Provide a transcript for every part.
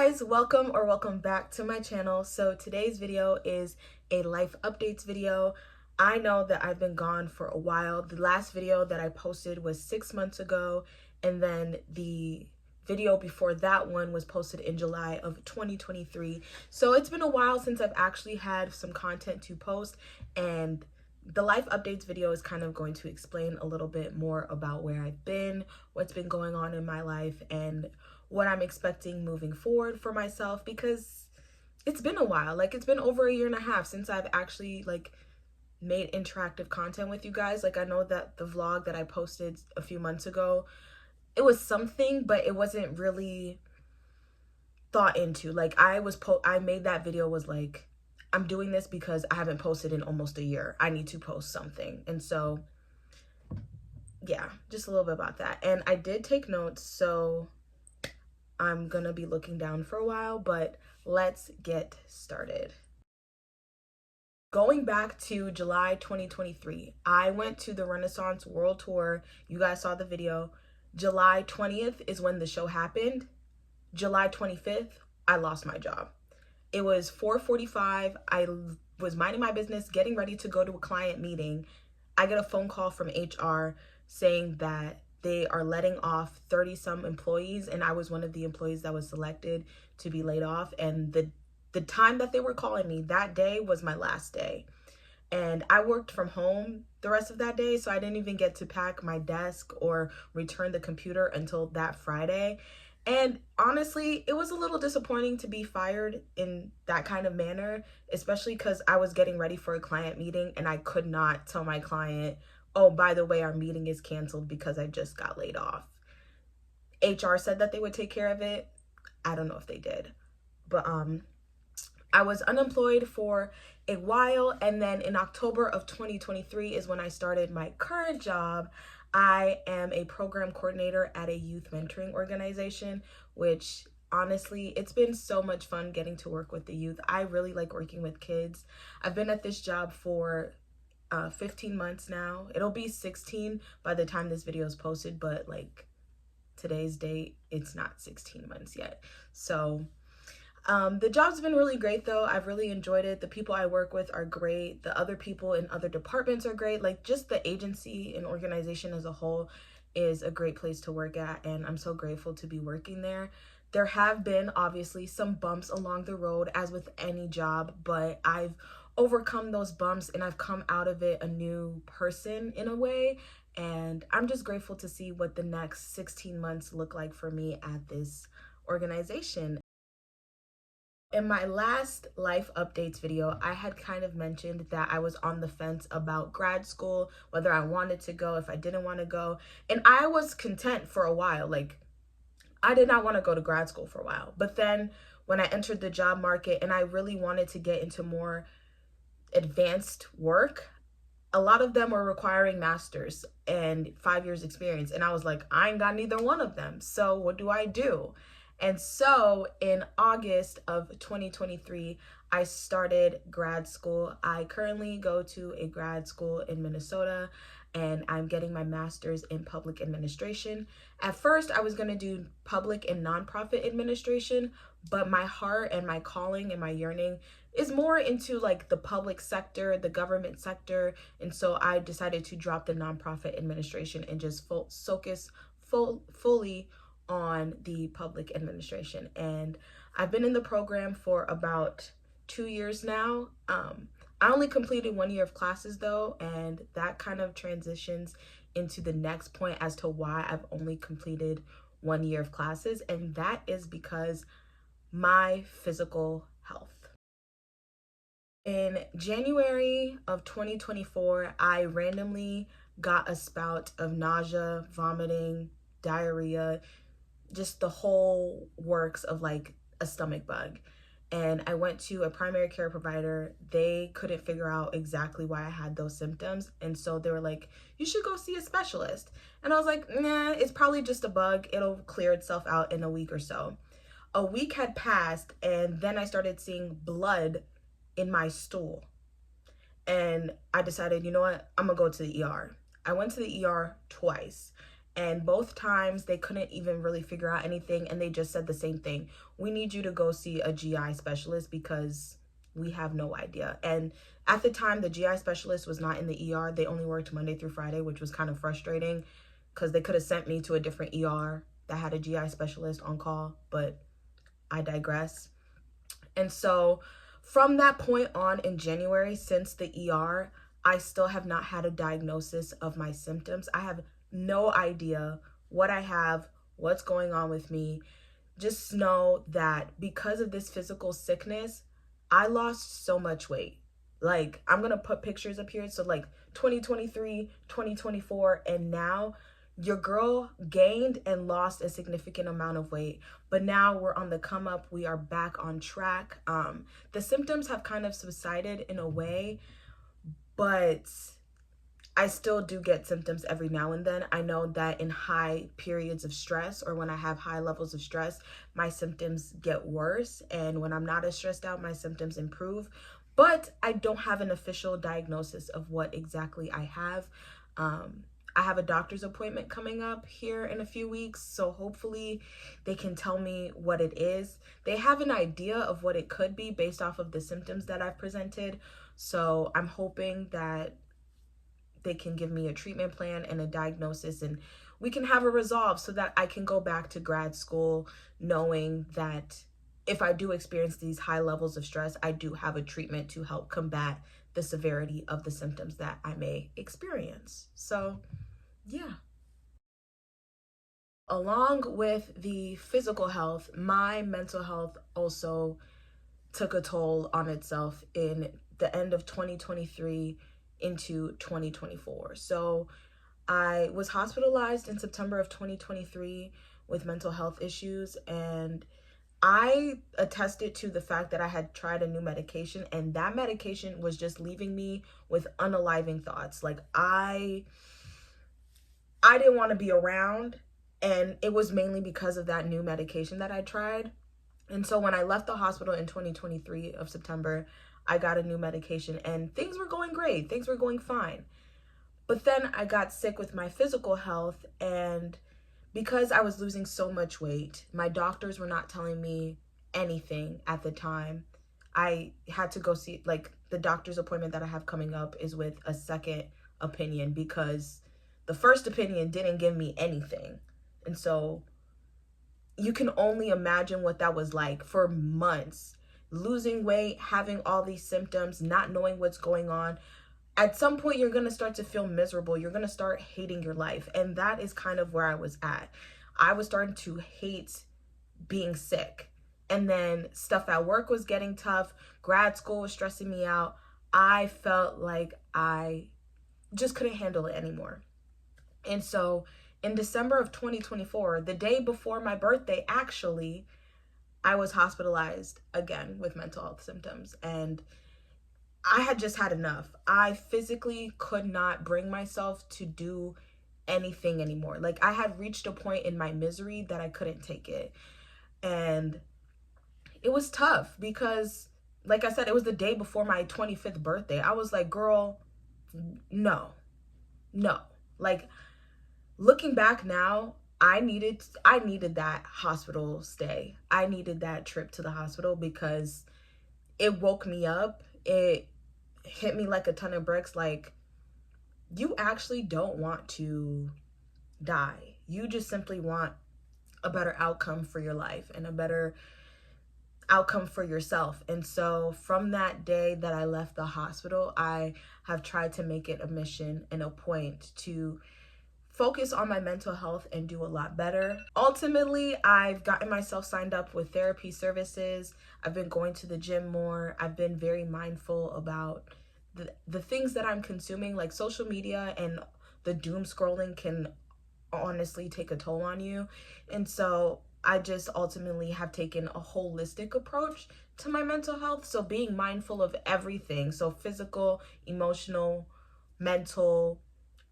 guys, welcome back to my channel. So today's video is a life updates video. I know that I've been gone for a while. The last video that I posted was 6 months ago, and then the video before that one was posted in July of 2023. So it's been a while since I've actually had some content to post, and the life updates video is kind of going to explain a little bit more about where I've been, what's been going on in my life, and what I'm expecting moving forward for myself, because it's been a while. Like, it's been over a year and a half since I've actually made interactive content with you guys. Like, I know that the vlog that I posted a few months ago, it was something, but it wasn't really thought into. Like, I made that video was like, I'm doing this because I haven't posted in almost a year. I need to post something. And so yeah, just a little bit about that. And I did take notes, so I'm gonna be looking down for a while, but let's get started. Going back to July 2023, I went to the Renaissance World Tour. You guys saw the video. July 20th is when the show happened. July 25th, I lost my job. It was 4:45. I was minding my business, getting ready to go to a client meeting. I get a phone call from HR saying that they are letting off 30 some employees, and I was one of the employees that was selected to be laid off. And the time that they were calling me, that day was my last day. And I worked from home the rest of that day, so I didn't even get to pack my desk or return the computer until that Friday. And honestly, it was a little disappointing to be fired in that kind of manner, especially because I was getting ready for a client meeting and I could not tell my client, oh, by the way, our meeting is canceled because I just got laid off. HR said that they would take care of it. I don't know if they did. But I was unemployed for a while, and then in October of 2023 is when I started my current job. I am a program coordinator at a youth mentoring organization, which honestly, it's been so much fun getting to work with the youth. I really like working with kids. I've been at this job for 15 months now. It'll be 16 by the time this video is posted, but like today's date, it's not 16 months yet. So the job's been really great though. I've really enjoyed it. The people I work with are great. The other people in other departments are great. Like, just the agency and organization as a whole is a great place to work at, and I'm so grateful to be working there. There have been obviously some bumps along the road, as with any job, but I've overcome those bumps and I've come out of it a new person in a way. And I'm just grateful to see what the next 16 months look like for me at this organization. In my last life updates video, I had kind of mentioned that I was on the fence about grad school, whether I wanted to go, if I didn't want to go. And I was content for a while. Like, I did not want to go to grad school for a while. But then when I entered the job market and I really wanted to get into more advanced work, a lot of them were requiring masters and 5 years experience. And I was like, I ain't got neither one of them. So what do I do? And so in August of 2023, I started grad school. I currently go to a grad school in Minnesota, and I'm getting my master's in public administration. At first, I was going to do public and nonprofit administration, but my heart and my calling and my yearning is more into like the public sector, the government sector. And so I decided to drop the nonprofit administration and just focus fully on the public administration. And I've been in the program for about 2 years now. I only completed 1 year of classes though, and that kind of transitions into the next point as to why I've only completed 1 year of classes, and that is because my physical health. In January of 2024, I randomly got a spout of nausea, vomiting, diarrhea, just the whole works of like a stomach bug. And I went to a primary care provider. They couldn't figure out exactly why I had those symptoms. And so they were like, you should go see a specialist. And I was like, nah, it's probably just a bug. It'll clear itself out in a week or so. A week had passed, and then I started seeing blood in my stool. And I decided, you know what, I'm gonna go to the ER. I went to the ER twice. And both times they couldn't even really figure out anything, and they just said the same thing. We need you to go see a GI specialist because we have no idea. And at the time, the GI specialist was not in the ER. They only worked Monday through Friday, which was kind of frustrating because they could have sent me to a different ER that had a GI specialist on call, but I digress. And so from that point on in January, since the ER, I still have not had a diagnosis of my symptoms. I have no idea what I have, what's going on with me. Just know that because of this physical sickness, I lost so much weight. Like, I'm going to put pictures up here. So like 2023, 2024, and now your girl gained and lost a significant amount of weight, but now we're on the come up. We are back on track. The symptoms have kind of subsided in a way, but I still do get symptoms every now and then. I know that in high periods of stress, or when I have high levels of stress, my symptoms get worse. And when I'm not as stressed out, my symptoms improve. But I don't have an official diagnosis of what exactly I have. I have a doctor's appointment coming up here in a few weeks, so hopefully they can tell me what it is. They have an idea of what it could be based off of the symptoms that I've presented. So I'm hoping that they can give me a treatment plan and a diagnosis, and we can have a resolve so that I can go back to grad school knowing that if I do experience these high levels of stress, I do have a treatment to help combat the severity of the symptoms that I may experience. So, yeah. Along with the physical health, my mental health also took a toll on itself in the end of 2023 into 2024. So I was hospitalized in September of 2023 with mental health issues, and I attested to the fact that I had tried a new medication, and that medication was just leaving me with unaliving thoughts. Like I didn't want to be around, and it was mainly because of that new medication that I tried. And so when I left the hospital in 2023 of September, I got a new medication and things were going great. Things were going fine. But then I got sick with my physical health, and because I was losing so much weight, my doctors were not telling me anything at the time. I had to go see, like, the doctor's appointment that I have coming up is with a second opinion because the first opinion didn't give me anything. And so you can only imagine what that was like for months. Losing weight, having all these symptoms, not knowing what's going on. At some point, you're going to start to feel miserable. You're going to start hating your life. And that is kind of where I was at. I was starting to hate being sick. And then stuff at work was getting tough. Grad school was stressing me out. I felt like I just couldn't handle it anymore. And so in December of 2024, the day before my birthday, actually, I was hospitalized again with mental health symptoms. And I had just had enough. I physically could not bring myself to do anything anymore. Like, I had reached a point in my misery that I couldn't take it. And it was tough because, like I said, it was the day before my 25th birthday. I was like, girl, no. Like, looking back now, I needed that hospital stay. I needed that trip to the hospital because it woke me up. It hit me like a ton of bricks. Like, you actually don't want to die. You just simply want a better outcome for your life and a better outcome for yourself. And so from that day that I left the hospital, I have tried to make it a mission and a point to focus on my mental health and do a lot better. Ultimately, I've gotten myself signed up with therapy services. I've been going to the gym more. I've been very mindful about the things that I'm consuming. Like, social media and the doom scrolling can honestly take a toll on you. And so I just ultimately have taken a holistic approach to my mental health. So being mindful of everything. So physical, emotional, mental,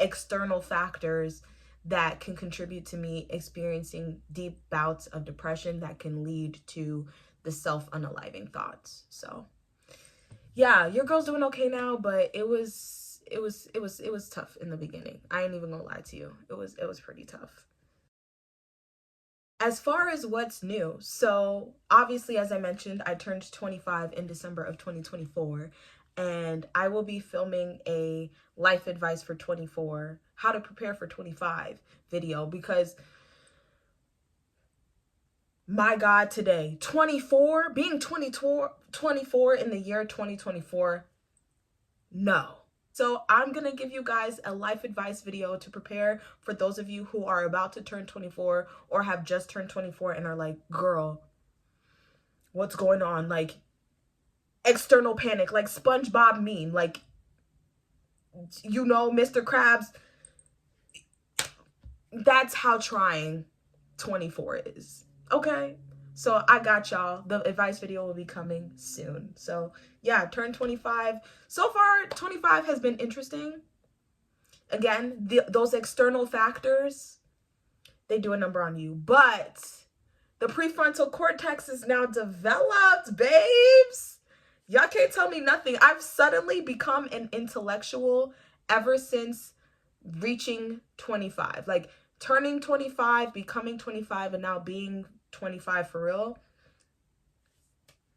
external factors that can contribute to me experiencing deep bouts of depression that can lead to the self-unaliving thoughts. So yeah, your girl's doing okay now, but it was it was tough in the beginning. I ain't even gonna lie to you. It was pretty tough. As far as what's new, so obviously, as I mentioned, I turned 25 in December of 2024, and I will be filming a life advice for 24, how to prepare for 25 video, because my God, today, 24, being 24 in the year 2024, no. So I'm going to give you guys a life advice video to prepare for those of you who are about to turn 24 or have just turned 24 and are like, girl, what's going on? Like, external panic, like SpongeBob meme, like, you know, Mr. Krabs. That's how trying 24 is. Okay? So I got y'all. The advice video will be coming soon. So yeah, turn 25. So far, 25 has been interesting. Again, those external factors, they do a number on you. But the prefrontal cortex is now developed, babes. Y'all can't tell me nothing. I've suddenly become an intellectual ever since reaching 25. Like, turning 25, becoming 25, and now being 25 for real.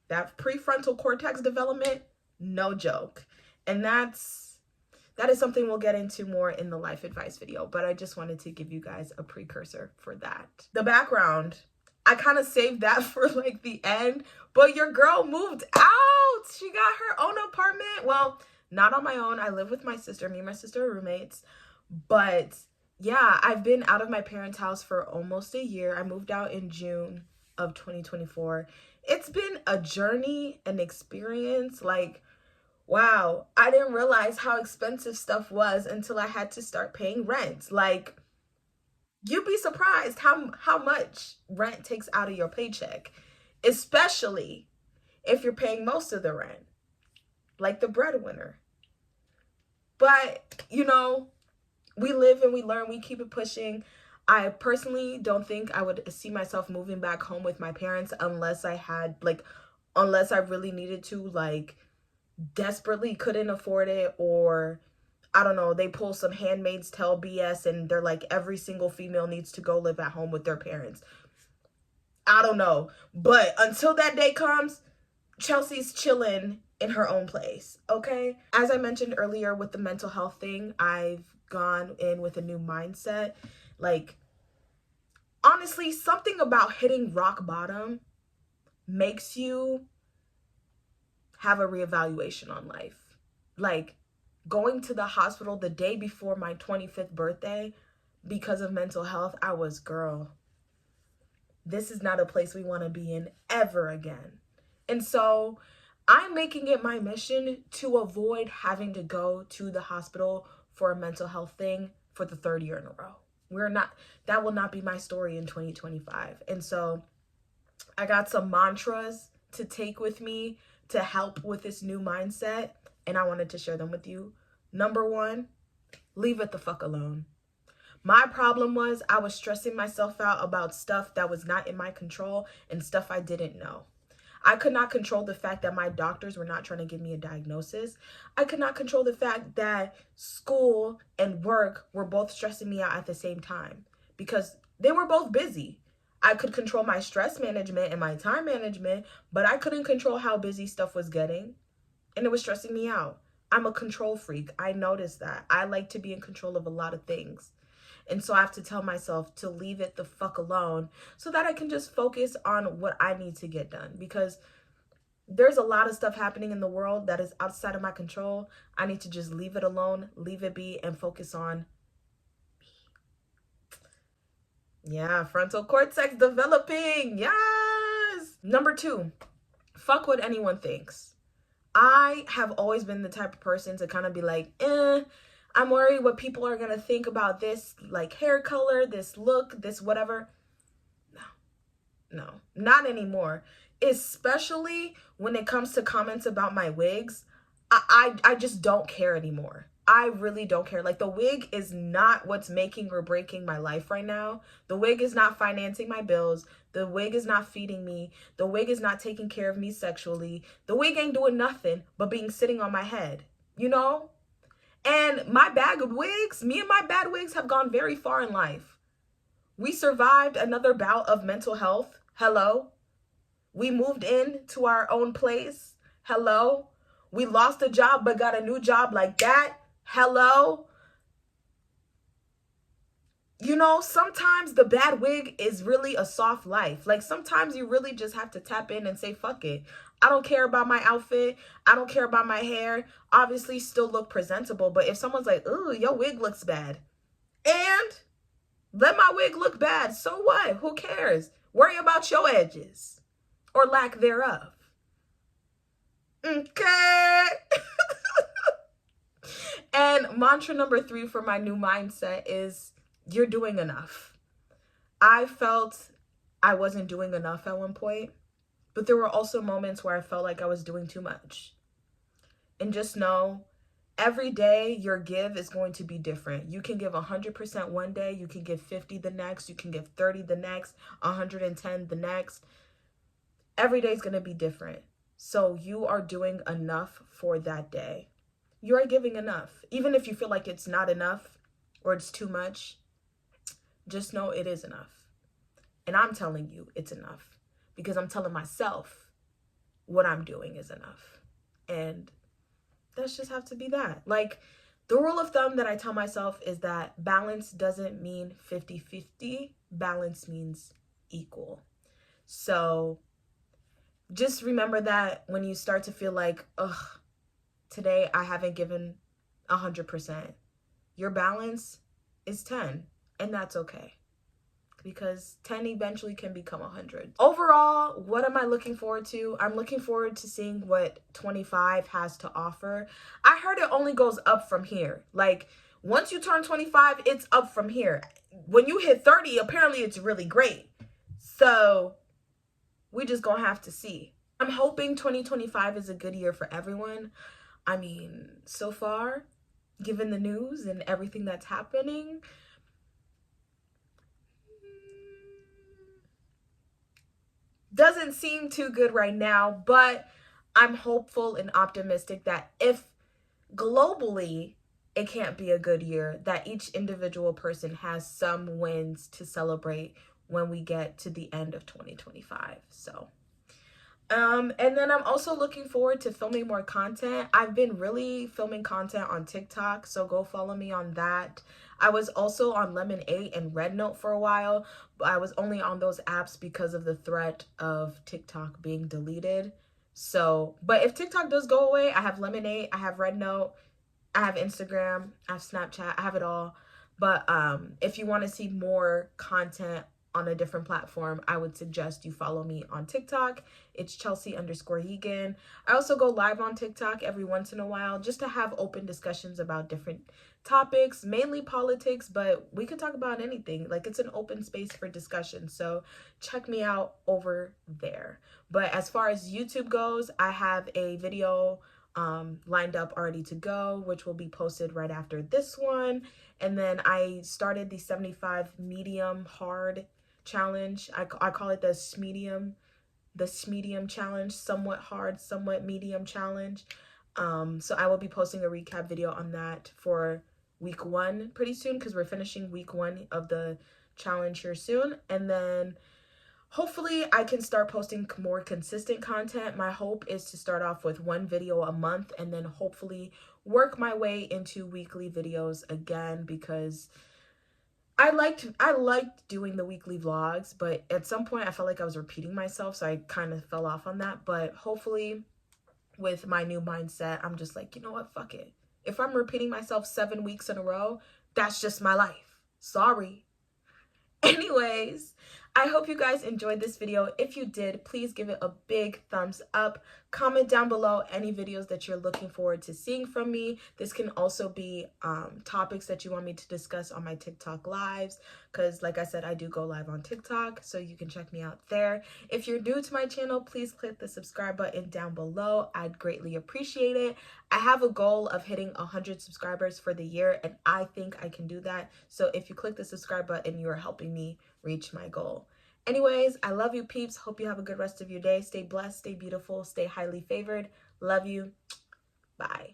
That prefrontal cortex development, no joke. And that is something we'll get into more in the life advice video, but I just wanted to give you guys a precursor for that. The background, I kind of saved that for like the end, but your girl moved out. She got her own apartment. Well, not on my own. I live with my sister. Me and my sister are roommates. But yeah, I've been out of my parents' house for almost a year. I moved out in June of 2024. It's been a journey, an experience. Like, wow, I didn't realize how expensive stuff was until I had to start paying rent. Like, you'd be surprised how much rent takes out of your paycheck, especially if you're paying most of the rent, like the breadwinner. But, you know, we live and we learn, we keep it pushing. I personally don't think I would see myself moving back home with my parents unless I really needed to, like, desperately couldn't afford it, or I don't know, they pull some Handmaid's Tale BS and they're like, every single female needs to go live at home with their parents. I don't know. But until that day comes, Chelsea's chilling in her own place, okay? As I mentioned earlier with the mental health thing, I've gone in with a new mindset. Like, honestly, something about hitting rock bottom makes you have a reevaluation on life. Like, going to the hospital the day before my 25th birthday because of mental health, I was, girl, this is not a place we want to be in ever again. And so I'm making it my mission to avoid having to go to the hospital for a mental health thing for the third year in a row. That will not be my story in 2025. And so I got some mantras to take with me to help with this new mindset, and I wanted to share them with you. Number one, leave it the fuck alone. My problem was I was stressing myself out about stuff that was not in my control and stuff I didn't know. I could not control the fact that my doctors were not trying to give me a diagnosis. I could not control the fact that school and work were both stressing me out at the same time because they were both busy. I could control my stress management and my time management, but I couldn't control how busy stuff was getting, and it was stressing me out. I'm a control freak. I noticed that. I like to be in control of a lot of things. And so I have to tell myself to leave it the fuck alone so that I can just focus on what I need to get done, because there's a lot of stuff happening in the world that is outside of my control. I need to just leave it alone, leave it be, and focus on me. Yeah, frontal cortex developing. Yes. Number two, fuck what anyone thinks. I have always been the type of person to kind of be like, I'm worried what people are going to think about this, like, hair color, this look, this whatever. No, not anymore. Especially when it comes to comments about my wigs. I just don't care anymore. I really don't care. Like, the wig is not what's making or breaking my life right now. The wig is not financing my bills. The wig is not feeding me. The wig is not taking care of me sexually. The wig ain't doing nothing but being sitting on my head, you know? And my bag of wigs, me and my bad wigs have gone very far in life. We survived another bout of mental health. Hello. We moved in to our own place. Hello. We lost a job but got a new job like that. Hello. You know, sometimes the bad wig is really a soft life. Like, sometimes you really just have to tap in and say, fuck it. I don't care about my outfit. I don't care about my hair. Obviously, still look presentable. But if someone's like, ooh, your wig looks bad. And let my wig look bad. So what? Who cares? Worry about your edges or lack thereof. Okay. And mantra number 3 for my new mindset is, you're doing enough. I felt I wasn't doing enough at one point, but there were also moments where I felt like I was doing too much. And just know, every day your give is going to be different. You can give 100% one day, you can give 50 the next, you can give 30 the next, 110 the next. Every day is going to be different. So you are doing enough for that day. You are giving enough. Even if you feel like it's not enough or it's too much, just know it is enough. And I'm telling you it's enough because I'm telling myself what I'm doing is enough. And that's just have to be that. Like, the rule of thumb that I tell myself is that balance doesn't mean 50-50. Balance means equal. So just remember that when you start to feel like, ugh, today I haven't given 100%. Your balance is 10. And that's okay, because 10 eventually can become 100. Overall, what am I looking forward to? I'm looking forward to seeing what 25 has to offer. I heard it only goes up from here. Like, once you turn 25, it's up from here. When you hit 30, apparently it's really great. So we just gonna have to see. I'm hoping 2025 is a good year for everyone. I mean, so far, given the news and everything that's happening, doesn't seem too good right now, but I'm hopeful and optimistic that if globally it can't be a good year, that each individual person has some wins to celebrate when we get to the end of 2025. So and then I'm also looking forward to filming more content. I've been really filming content on TikTok, so go follow me on that. I was also on Lemon8 and Red Note for a while, but I was only on those apps because of the threat of TikTok being deleted. So, but if TikTok does go away, I have Lemon8, I have Red Note, I have Instagram, I have Snapchat, I have it all. But if you want to see more content on a different platform, I would suggest you follow me on TikTok. It's Chelsea_Yigan. I also go live on TikTok every once in a while just to have open discussions about different topics, mainly politics, but we can talk about anything. Like, it's an open space for discussion. So check me out over there. But as far as YouTube goes, I have a video lined up already to go, which will be posted right after this one. And then I started the 75 medium hard challenge. I call it the SMedium challenge, somewhat hard, somewhat medium challenge. So I will be posting a recap video on that for week 1 pretty soon, because we're finishing week 1 of the challenge here soon. And then hopefully I can start posting more consistent content. My hope is to start off with 1 video a month and then hopefully work my way into weekly videos again, because I liked doing the weekly vlogs, but at some point I felt like I was repeating myself, so I kind of fell off on that. But hopefully with my new mindset, I'm just like, you know what, fuck it. If I'm repeating myself 7 weeks in a row, that's just my life. Sorry. Anyways, I hope you guys enjoyed this video. If you did, please give it a big thumbs up. Comment down below any videos that you're looking forward to seeing from me. This can also be topics that you want me to discuss on my TikTok lives, because like I said, I do go live on TikTok, so you can check me out there. If you're new to my channel, please click the subscribe button down below. I'd greatly appreciate it. I have a goal of hitting 100 subscribers for the year, and I think I can do that. So if you click the subscribe button, you are helping me reach my goal. Anyways, I love you, peeps. Hope you have a good rest of your day. Stay blessed, stay beautiful, stay highly favored. Love you. Bye.